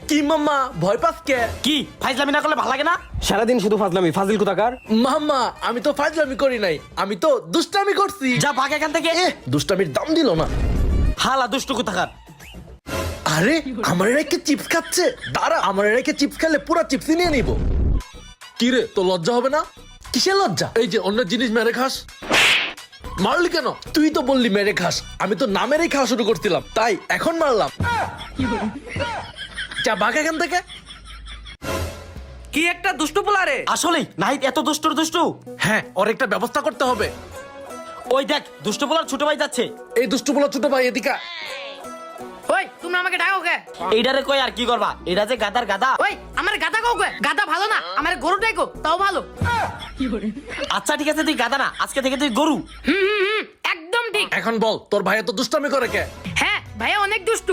কি মাম্মা ভয় পাস কে? কি ফাইজলামি না করলে ভালো লাগে না? সারাদিন শুধু ফাজলামি, ফাজিল কোথাকার। মাম্মা আমি তো ফাজলামি করি নাই, আমি তো দুষ্টামি করছি। যা ভাগ এখান থেকে। দুষ্টামির দাম দিল না। হালা দুষ্ট কোথাকার। আরে আমার রেখে চিপস খাচ্ছে, দাঁড়া আমার রেখে চিপস খেলে পুরো চিপসই নিয়ে নিব। কি রে তোর লজ্জা হবে না? কিসের লজ্জা? এই যে অন্য জিনিস মেরে খাস। মারলি কেন? তুই তো বললি মেরে খাস, আমি তো না মেরেই খাওয়া শুরু করছিলাম, তাই এখন মারলাম। যা ভাগ এখান থেকে। কি একটা দুষ্টু পোলা রে। আসলেই নাহিদ এত দুষ্টর দুষ্টু। হ্যাঁ ওর একটা ব্যবস্থা করতে হবে। ওই দেখ দুষ্ট বলার ছোট ভাই যাচ্ছে। এই দুষ্টু বলা ছোট ভাই এদিকে। ওই তুমি আমাকে ডাকো কে? এইটারে কই আর কি করবা, এটা যে গাদার গাদা। ওই আমার গাদা কও কে? গাদা ভালো না, আমার গরু ডাকো তাও ভালো। আচ্ছা ঠিক আছে তুই গাদা না, আজকে থেকে তুই গরু। একদম ঠিক। এখন বল তোর ভাই এত দুষ্টামি করে কে? হ্যাঁ ভাইয়া অনেক দুষ্টু,